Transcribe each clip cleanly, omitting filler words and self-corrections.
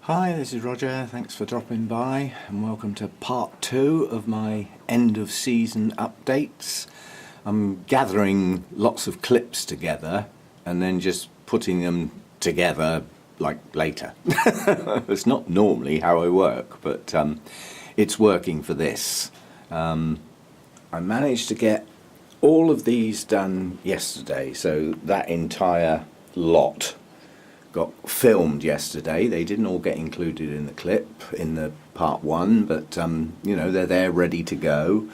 Hi, this is Roger. Thanks for dropping by and welcome to part 2 of my end of season updates. I'm gathering lots of clips together and then just putting them together like later. It's not normally how I work, but it's working for this. I managed to get all of these done yesterday, so that entire lot got filmed yesterday. They didn't all get included in the clip in the part 1, but you know, they're there ready to go,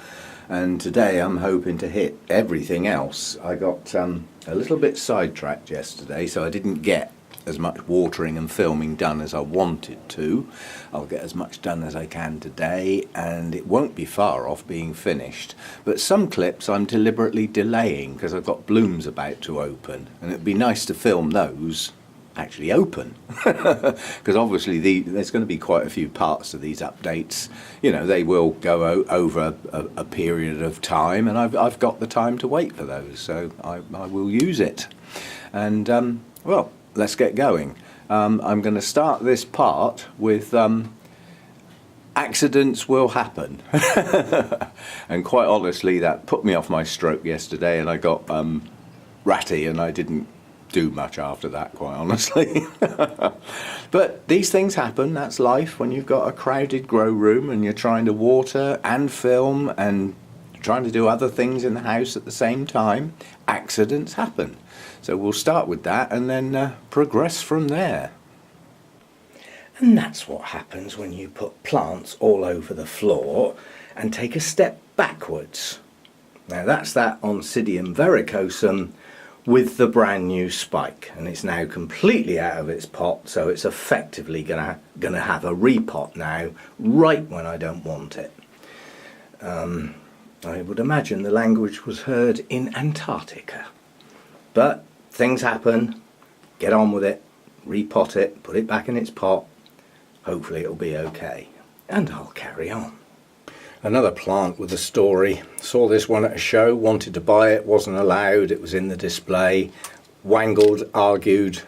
and today I'm hoping to hit everything else. I got a little bit sidetracked yesterday, so I didn't get as much watering and filming done as I wanted to. I'll get as much done as I can today, and it won't be far off being finished. But some clips I'm deliberately delaying because I've got blooms about to open, and it'd be nice to film those actually open, because obviously there's going to be quite a few parts to these updates. You know, they will go over a period of time, and I've got the time to wait for those, so I will use it. And well, let's get going. I'm going to start this part with accidents will happen. And quite honestly, that put me off my stroke yesterday, and I got ratty, and I didn't do much after that, quite honestly. But these things happen. That's life when you've got a crowded grow room and you're trying to water and film and trying to do other things in the house at the same time. Accidents happen. So we'll start with that and then progress from there. And that's what happens when you put plants all over the floor and take a step backwards. Now that's that Oncidium verrucosum with the brand new spike, and it's now completely out of its pot, so it's effectively gonna have a repot now, right when I don't want it. I would imagine the language was heard in Antarctica. But things happen, get on with it, repot it, put it back in its pot, hopefully it'll be okay, and I'll carry on. Another plant with a story. Saw this one at a show, wanted to buy it, wasn't allowed, it was in the display, wangled, argued,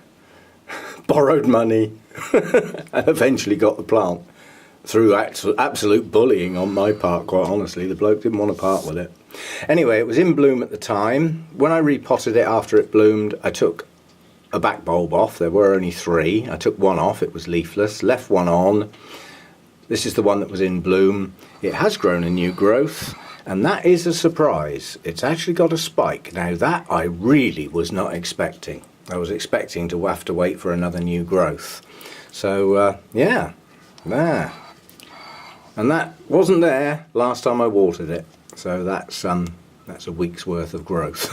borrowed money, and eventually got the plant. Through absolute bullying on my part, quite honestly. The bloke didn't want to part with it. Anyway, it was in bloom at the time. When I repotted it after it bloomed, I took a back bulb off. There were only 3. I took one off, it was leafless, left one on. This is the one that was in bloom. It has grown a new growth, and that is a surprise. It's actually got a spike. Now that I really was not expecting. I was expecting to have to wait for another new growth. So yeah, there. And that wasn't there last time I watered it. So that's a week's worth of growth.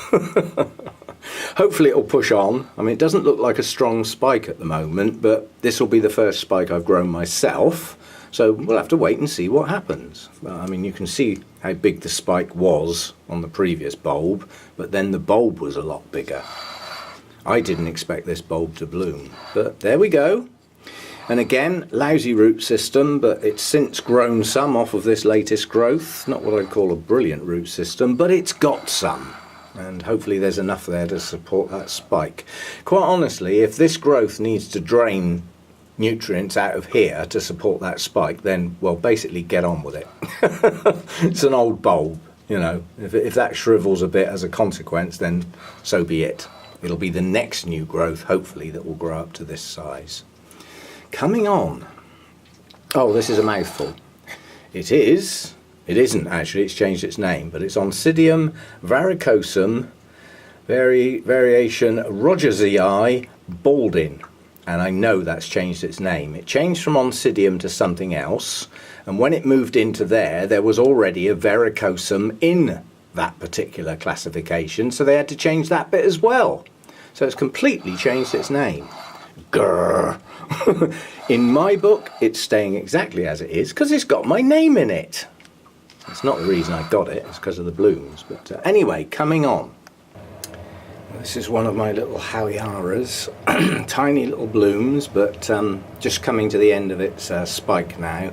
Hopefully it'll push on. I mean, it doesn't look like a strong spike at the moment, but this will be the first spike I've grown myself. So we'll have to wait and see what happens. I mean, you can see how big the spike was on the previous bulb, but then the bulb was a lot bigger. I didn't expect this bulb to bloom, but there we go. And again, lousy root system, but it's since grown some off of this latest growth. Not what I'd call a brilliant root system, but it's got some. And hopefully there's enough there to support that spike. Quite honestly, if this growth needs to drain nutrients out of here to support that spike, then, well, basically get on with it. It's an old bulb, you know. If that shrivels a bit as a consequence, then so be it. It'll be the next new growth, hopefully, that will grow up to this size. Coming on. Oh, this is a mouthful. It isn't actually, it's changed its name, but it's Oncidium verrucosum variation Rogersii balding. And I know that's changed its name. It changed from Oncidium to something else, and when it moved into there was already a verrucosum in that particular classification, so they had to change that bit as well. So it's completely changed its name. Grrr. In my book, it's staying exactly as it is because it's got my name in it. That's not the reason I got it, it's because of the blooms. But anyway, coming on. This is one of my little Hawiaras, tiny little blooms, but just coming to the end of its spike now.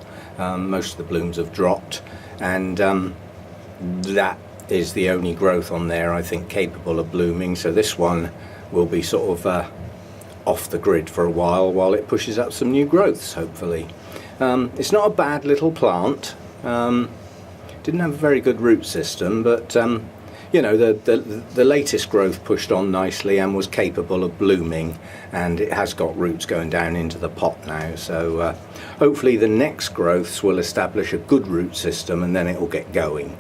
Most of the blooms have dropped, and that is the only growth on there I think capable of blooming, so this one will be sort of off the grid for a while it pushes up some new growths, hopefully. It's not a bad little plant. Didn't have a very good root system, but you know, the latest growth pushed on nicely and was capable of blooming, and it has got roots going down into the pot now, so hopefully the next growths will establish a good root system and then it will get going.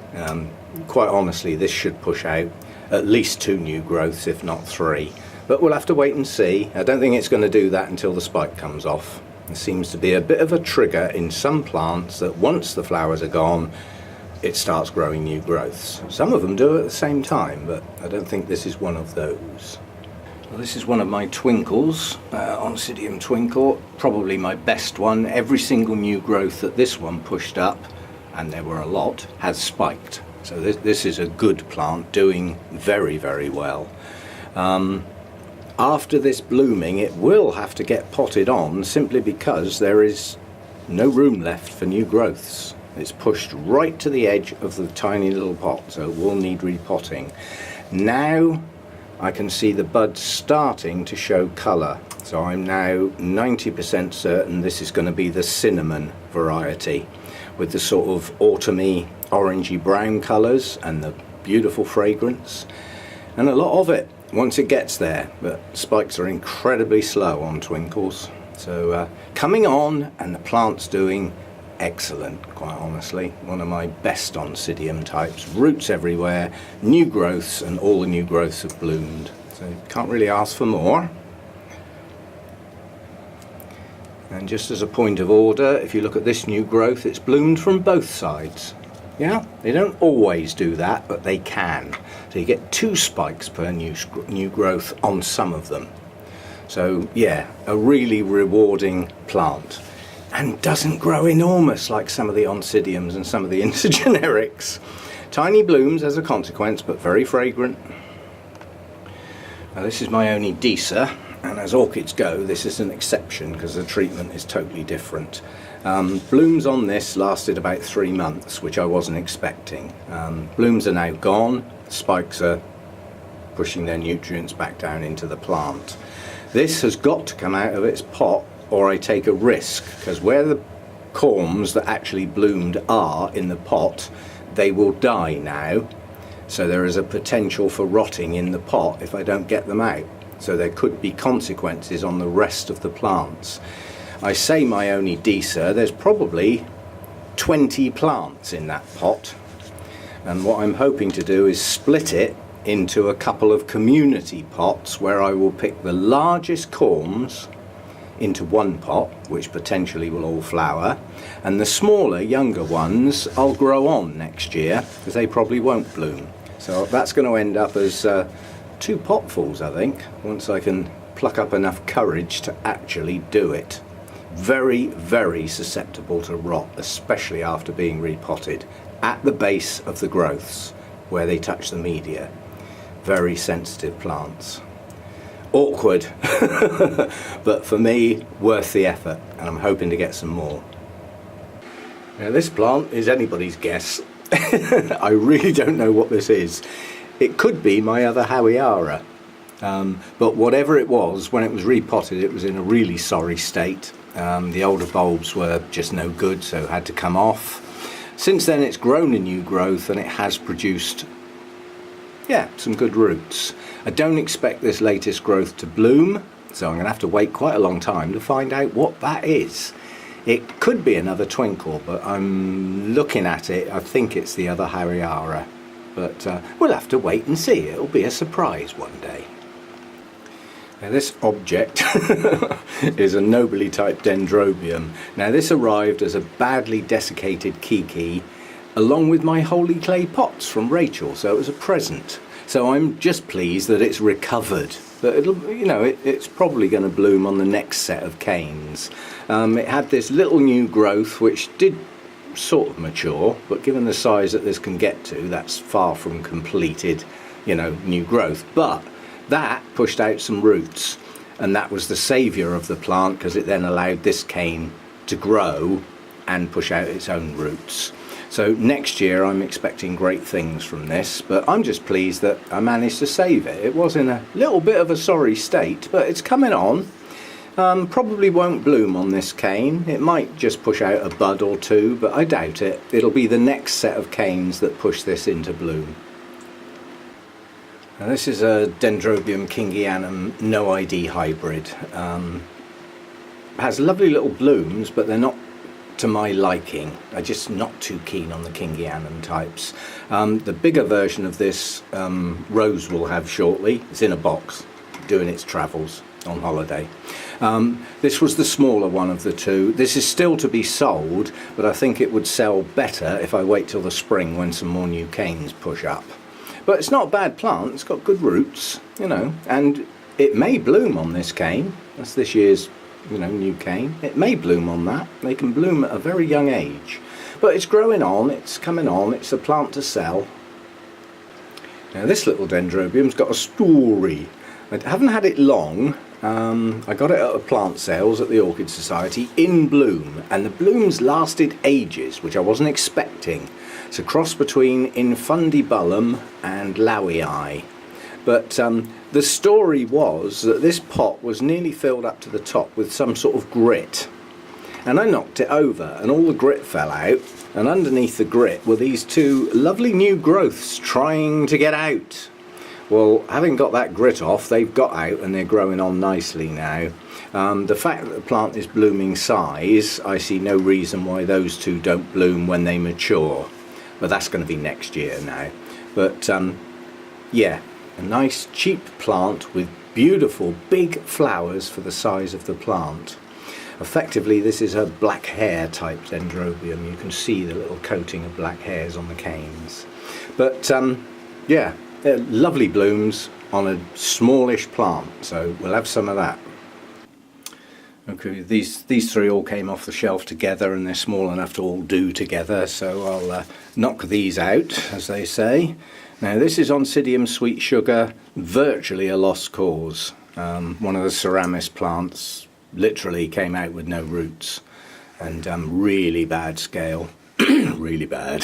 Quite honestly, this should push out at least 2 new growths, if not 3, but we'll have to wait and see. I don't think it's going to do that until the spike comes off. There seems to be a bit of a trigger in some plants that once the flowers are gone, it starts growing new growths. Some of them do it at the same time, but I don't think this is one of those. Well, this is one of my twinkles, Oncidium Twinkle, probably my best one. Every single new growth that this one pushed up, and there were a lot, has spiked. So this is a good plant, doing very, very well. After this blooming, it will have to get potted on simply because there is no room left for new growths. It's pushed right to the edge of the tiny little pot, so it will need repotting. Now I can see the buds starting to show colour, so I'm now 90% certain this is going to be the cinnamon variety, with the sort of autumny orangey brown colours and the beautiful fragrance, and a lot of it once it gets there, but spikes are incredibly slow on twinkles. So coming on, and the plant's doing excellent, quite honestly. One of my best Oncidium types. Roots everywhere, new growths, and all the new growths have bloomed. So can't really ask for more. And just as a point of order, if you look at this new growth, it's bloomed from both sides. Yeah, they don't always do that, but they can. So you get 2 spikes per new growth on some of them. So yeah, a really rewarding plant. And doesn't grow enormous like some of the Oncidiums and some of the intergenerics. Tiny blooms as a consequence, but very fragrant. Now this is my only Decer, and as orchids go, this is an exception because the treatment is totally different. Blooms on this lasted about 3 months, which I wasn't expecting. Blooms are now gone, spikes are pushing their nutrients back down into the plant. This has got to come out of its pot, or I take a risk, because where the corms that actually bloomed are in the pot, they will die now, so there is a potential for rotting in the pot if I don't get them out, so there could be consequences on the rest of the plants. I say my only Decer, there's probably 20 plants in that pot, and what I'm hoping to do is split it into a couple of community pots where I will pick the largest corms into one pot, which potentially will all flower, and the smaller, younger ones I'll grow on next year, because they probably won't bloom. So that's going to end up as 2 potfuls, I think, once I can pluck up enough courage to actually do it. Very, very susceptible to rot, especially after being repotted, at the base of the growths, where they touch the media. Very sensitive plants. Awkward, but for me, worth the effort, and I'm hoping to get some more. Now this plant is anybody's guess. I really don't know what this is. It could be my other Howiara, but whatever it was, when it was repotted, it was in a really sorry state. The older bulbs were just no good, so had to come off. Since then it's grown a new growth, and it has produced, yeah, some good roots. I don't expect this latest growth to bloom, so I'm going to have to wait quite a long time to find out what that is. It could be another Twinkle, but I'm looking at it, I think it's the other Howiara. But we'll have to wait and see. It'll be a surprise one day. Now this object is a nobly typed Dendrobium. Now this arrived as a badly desiccated Kiki along with my holy clay pots from Rachel, so it was a present. So I'm just pleased that it's recovered. But it'll, you know, it's probably going to bloom on the next set of canes. It had this little new growth which did sort of mature, but given the size that this can get to, that's far from completed, you know, new growth. But that pushed out some roots, and that was the saviour of the plant, because it then allowed this cane to grow and push out its own roots. So next year I'm expecting great things from this, but I'm just pleased that I managed to save it. It was in a little bit of a sorry state, but it's coming on, Probably won't bloom on this cane. It might just push out a bud or two, but I doubt it. It'll be the next set of canes that push this into bloom. Now this is a Dendrobium kingianum no ID hybrid. Has lovely little blooms, but they're not to my liking. I'm just not too keen on the kingianum types. The bigger version of this Rose will have shortly. It's in a box, doing its travels on holiday. This was the smaller one of the two. This is still to be sold, but I think it would sell better if I wait till the spring when some more new canes push up. But it's not a bad plant. It's got good roots, you know, and it may bloom on this cane. That's this year's, you know, new cane. It may bloom on that. They can bloom at a very young age, but it's growing on, it's coming on, it's a plant to sell. Now this little Dendrobium's got a story. I haven't had it long. I got it at a plant sales at the Orchid Society in bloom, and the blooms lasted ages, which I wasn't expecting. It's a cross between Infundibulum and Lowii. But the story was that this pot was nearly filled up to the top with some sort of grit, and I knocked it over and all the grit fell out, and underneath the grit were these two lovely new growths trying to get out. Well, having got that grit off, they've got out and they're growing on nicely now. The fact that the plant is blooming size, I see no reason why those two don't bloom when they mature, but that's going to be next year now. But yeah, a nice cheap plant with beautiful big flowers for the size of the plant. Effectively this is a black hair type Dendrobium. You can see the little coating of black hairs on the canes. But yeah, lovely blooms on a smallish plant, so we'll have some of that. Okay, these three all came off the shelf together and they're small enough to all do together, so I'll knock these out, as they say. Now this is Oncidium Sweet Sugar, virtually a lost cause. One of the Ceramis plants literally came out with no roots, and really bad scale. Really bad.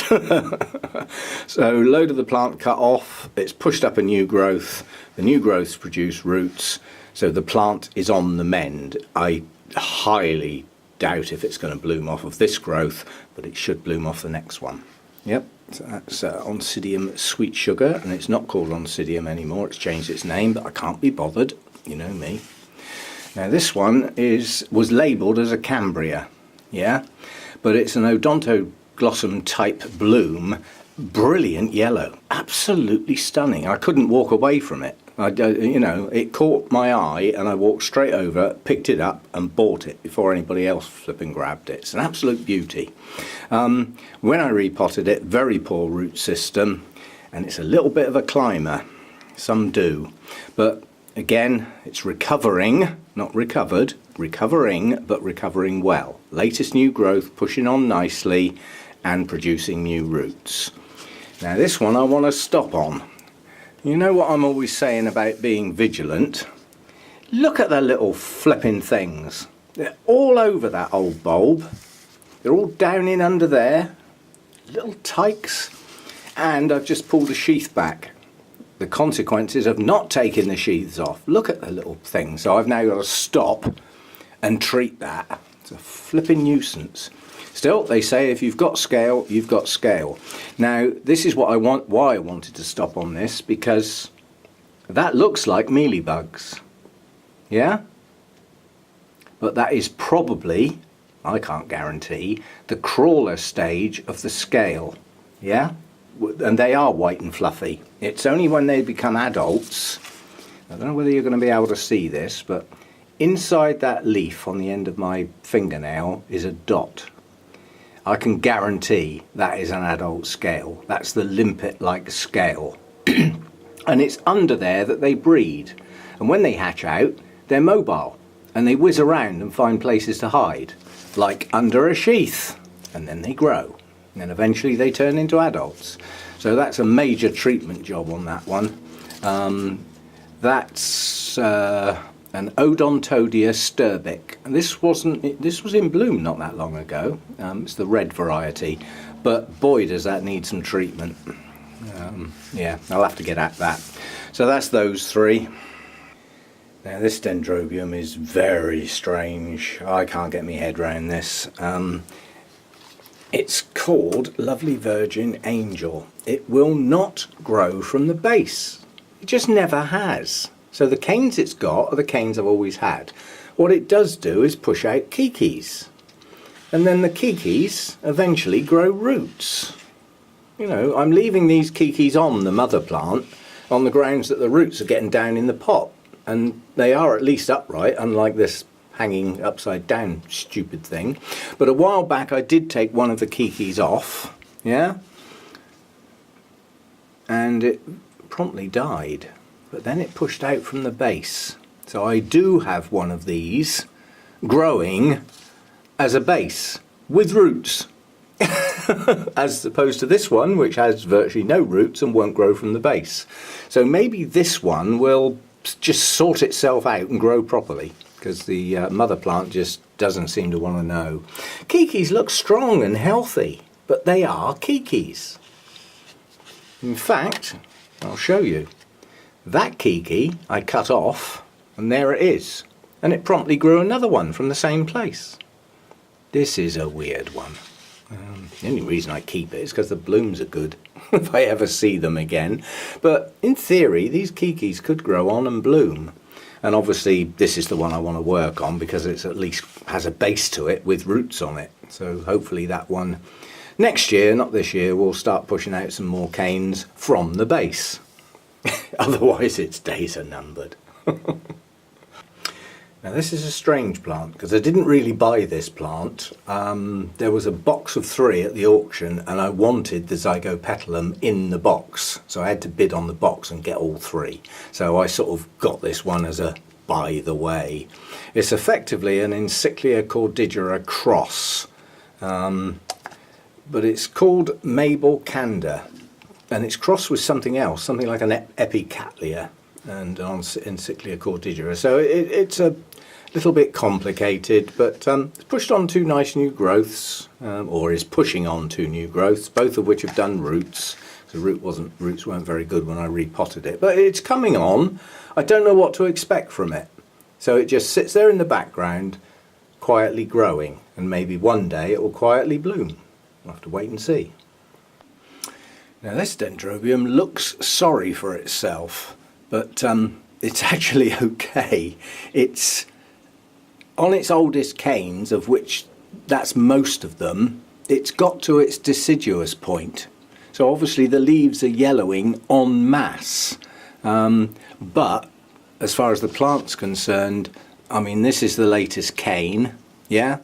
So load of the plant cut off, it's pushed up a new growth, the new growths produce roots, so the plant is on the mend. I highly doubt if it's going to bloom off of this growth, but it should bloom off the next one. Yep, so that's Oncidium Sweet Sugar, and it's not called Oncidium anymore, it's changed its name, but I can't be bothered, you know me. Now this one was labelled as a Cambria, yeah, but it's an Odontoglossum type bloom, brilliant yellow, absolutely stunning. I couldn't walk away from it. You know, it caught my eye and I walked straight over, picked it up and bought it before anybody else flipping grabbed it. It's an absolute beauty. When I repotted it, very poor root system, and it's a little bit of a climber. Some do, but again, it's recovering, not recovered, recovering, but recovering well. Latest new growth, pushing on nicely and producing new roots. Now this one I want to stop on. You know what I'm always saying about being vigilant? Look at the little flipping things. They're all over that old bulb. They're all down in under there. Little tykes. And I've just pulled the sheath back. The consequences of not taking the sheaths off. Look at the little thing. So I've now got to stop and treat that. It's a flipping nuisance. Still, they say if you've got scale, you've got scale. Now, this is why I wanted to stop on this, because that looks like mealybugs. Yeah? But that is probably, I can't guarantee, the crawler stage of the scale. Yeah? And they are white and fluffy. It's only when they become adults, I don't know whether you're going to be able to see this, but inside that leaf on the end of my fingernail is a dot. I can guarantee that is an adult scale. That's the limpet-like scale. And it's under there that they breed. And when they hatch out, they're mobile. And they whiz around and find places to hide, like under a sheath. And then they grow. And then eventually they turn into adults. So that's a major treatment job on that one. That's an Odontodia sturbic. And this was in bloom not that long ago. It's the red variety, but boy does that need some treatment. Yeah, I'll have to get at that. So that's those three. Now this Dendrobium is very strange. I can't get my head around this. It's called Lovely Virgin Angel. It will not grow from the base. It just never has. So the canes it's got are the canes I've always had. What it does do is push out kikis. And then the kikis eventually grow roots. You know, I'm leaving these kikis on the mother plant on the grounds that the roots are getting down in the pot. And they are at least upright, unlike this hanging upside down stupid thing. But a while back I did take one of the kikis off, yeah, and it promptly died. But then it pushed out from the base. So I do have one of these growing as a base with roots. As opposed to this one, which has virtually no roots and won't grow from the base. So maybe this one will just sort itself out and grow properly, because the mother plant just doesn't seem to want to know. Kikis look strong and healthy, but they are kikis. In fact, I'll show you. That kiki I cut off, and there it is. And it promptly grew another one from the same place. This is a weird one. The only reason I keep it is because the blooms are good, if I ever see them again. But in theory, these kikis could grow on and bloom. And obviously, this is the one I want to work on because it's at least has a base to it with roots on it. So hopefully that one next year, not this year, will start pushing out some more canes from the base. Otherwise, its days are numbered. Now this is a strange plant because I didn't really buy this plant. There was a box of 3 at the auction and I wanted the Zygopetalum in the box. So I had to bid on the box and get all 3. So I sort of got this one as a by the way. It's effectively an Encyclia cordigera cross. But it's called Mabel Candor. And it's crossed with something else, something like an Epicatlia and an Encyclia cordigera. So it's a little bit complicated, but it's pushed on 2 nice new growths, or is pushing on 2 new growths, both of which have done roots. The roots weren't very good when I repotted it, but it's coming on. I don't know what to expect from it. So it just sits there in the background, quietly growing, and maybe one day it will quietly bloom. We'll have to wait and see. Now this Dendrobium looks sorry for itself, but it's actually okay. It's on its oldest canes, of which that's most of them, it's got to its deciduous point. So obviously the leaves are yellowing en masse. But as far as the plant's concerned, I mean, this is the latest cane, yeah?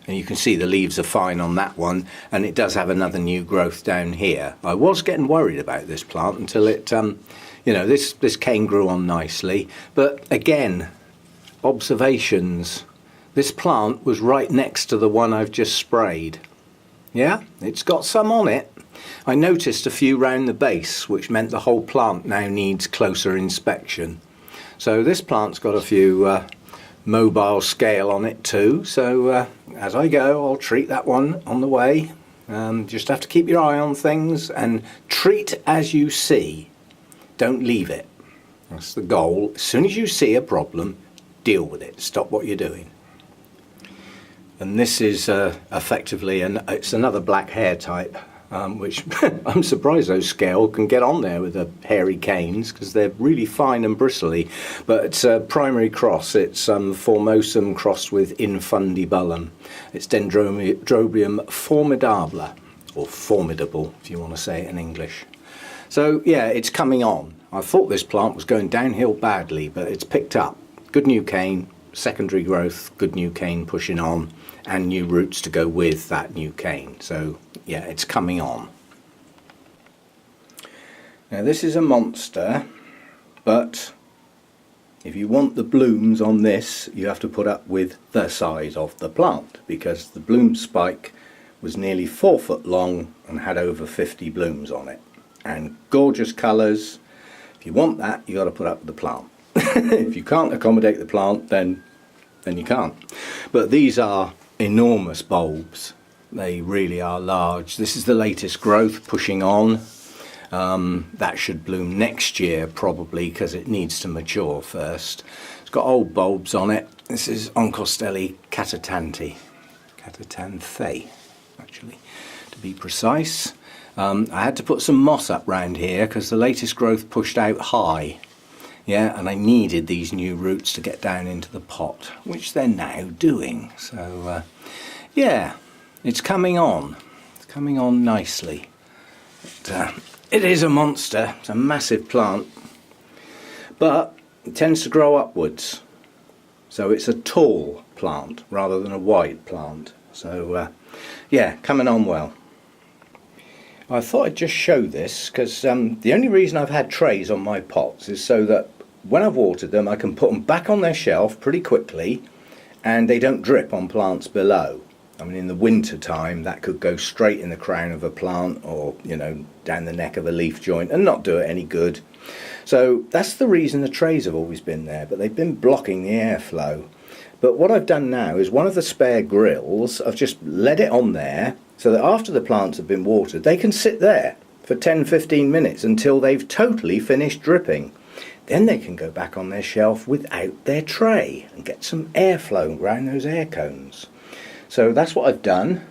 And you can see the leaves are fine on that one, and it does have another new growth down here. I was getting worried about this plant until it, you know, this cane grew on nicely. But again, observations. This plant was right next to the one I've just sprayed. Yeah, it's got some on it. I noticed a few round the base, which meant the whole plant now needs closer inspection. So this plant's got a few mobile scale on it too. So as I go, I'll treat that one on the way. Just have to keep your eye on things and treat as you see. Don't leave it. That's the goal. As soon as you see a problem, deal with it. Stop what you're doing. And this is effectively, it's another black hair type, which I'm surprised those scale can get on there with the hairy canes because they're really fine and bristly. But it's a primary cross. It's Formosum crossed with Infundibulum. It's Dendrobium formidable, or formidable if you want to say it in English. So yeah, it's coming on. I thought this plant was going downhill badly, but it's picked up. Good new cane, secondary growth, good new cane pushing on, and new roots to go with that new cane. So yeah, it's coming on. Now this is a monster, but if you want the blooms on this, you have to put up with the size of the plant, because the bloom spike was nearly 4 foot long and had over 50 blooms on it. And gorgeous colours. If you want that, you got to put up with the plant. If you can't accommodate the plant, then you can't. But these are enormous bulbs. They really are large. This is the latest growth pushing on. That should bloom next year probably, because it needs to mature first. It's got old bulbs on it. This is Oncidium Catatanthe, actually, to be precise. I had to put some moss up round here because the latest growth pushed out high. Yeah, and I needed these new roots to get down into the pot, which they're now doing. So, yeah, it's coming on. It's coming on nicely. But, it is a monster. It's a massive plant. But it tends to grow upwards. So it's a tall plant rather than a wide plant. So, yeah, coming on well. I thought I'd just show this because the only reason I've had trays on my pots is so that when I've watered them I can put them back on their shelf pretty quickly and they don't drip on plants below. I mean, in the winter time that could go straight in the crown of a plant or, you know, down the neck of a leaf joint and not do it any good. So that's the reason the trays have always been there, but they've been blocking the airflow. But what I've done now is one of the spare grills, I've just let it on there so that after the plants have been watered they can sit there for 10-15 minutes until they've totally finished dripping. Then they can go back on their shelf without their tray and get some airflow around those air cones. So that's what I've done.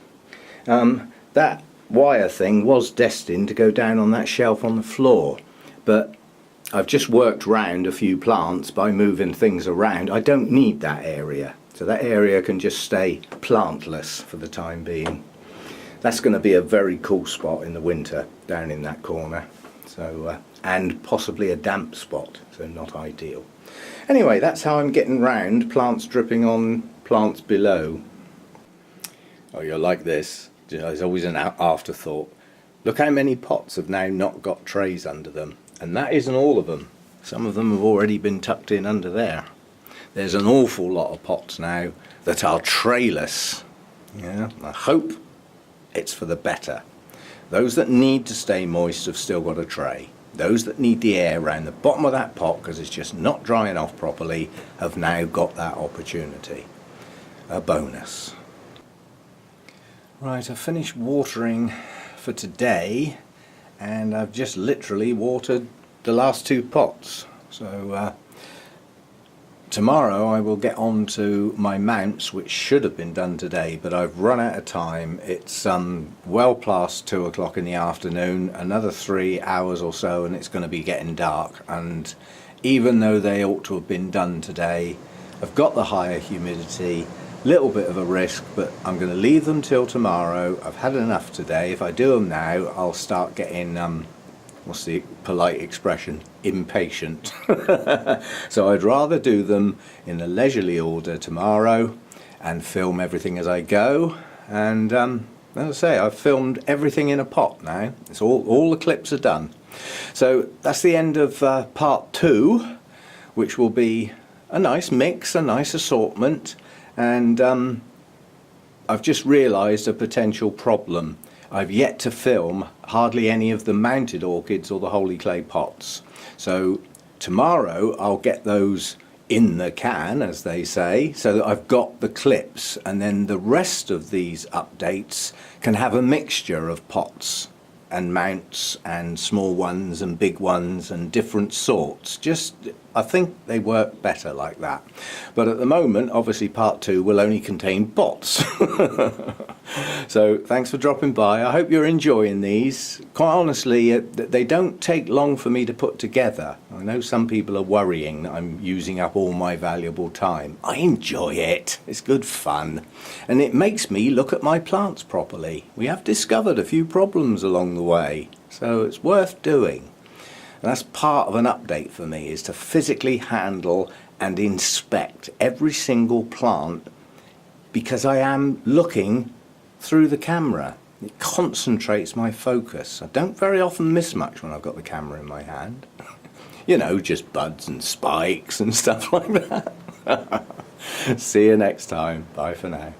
That wire thing was destined to go down on that shelf on the floor, but I've just worked round a few plants by moving things around. I don't need that area, so that area can just stay plantless for the time being. That's going to be a very cool spot in the winter down in that corner. So and possibly a damp spot, so not ideal. Anyway, that's how I'm getting round plants dripping on plants below. Oh, you'll like this. There's always an afterthought. Look how many pots have now not got trays under them. And that isn't all of them. Some of them have already been tucked in under there. There's an awful lot of pots now that are trayless. Yeah, I hope it's for the better. Those that need to stay moist have still got a tray. Those that need the air around the bottom of that pot because it's just not drying off properly have now got that opportunity. A bonus. Right, I've finished watering for today and I've just literally watered the last 2 pots. So tomorrow I will get on to my mounts, which should have been done today, but I've run out of time. It's well past 2 o'clock in the afternoon, another 3 hours or so and it's going to be getting dark, and even though they ought to have been done today, I've got the higher humidity, little bit of a risk, but I'm going to leave them till tomorrow. I've had enough today. If I do them now I'll start getting what's the polite expression, impatient. So I'd rather do them in a leisurely order tomorrow and film everything as I go. And as I say, I've filmed everything in a pot now. It's all the clips are done. So that's the end of part 2, which will be a nice mix, a nice assortment. And I've just realised a potential problem. I've yet to film hardly any of the mounted orchids or the holy clay pots. So tomorrow I'll get those in the can, as they say, so that I've got the clips, and then the rest of these updates can have a mixture of pots and mounts and small ones and big ones and different sorts. Just, I think they work better like that. But at the moment, obviously part 2 will only contain pots. So thanks for dropping by. I hope you're enjoying these. Quite honestly, they don't take long for me to put together. I know some people are worrying that I'm using up all my valuable time. I enjoy it. It's good fun. And it makes me look at my plants properly. We have discovered a few problems along the way, so it's worth doing. And that's part of an update for me, is to physically handle and inspect every single plant, because I am looking through the camera. It concentrates my focus. I don't very often miss much when I've got the camera in my hand. You know, just buds and spikes and stuff like that. See you next time. Bye for now.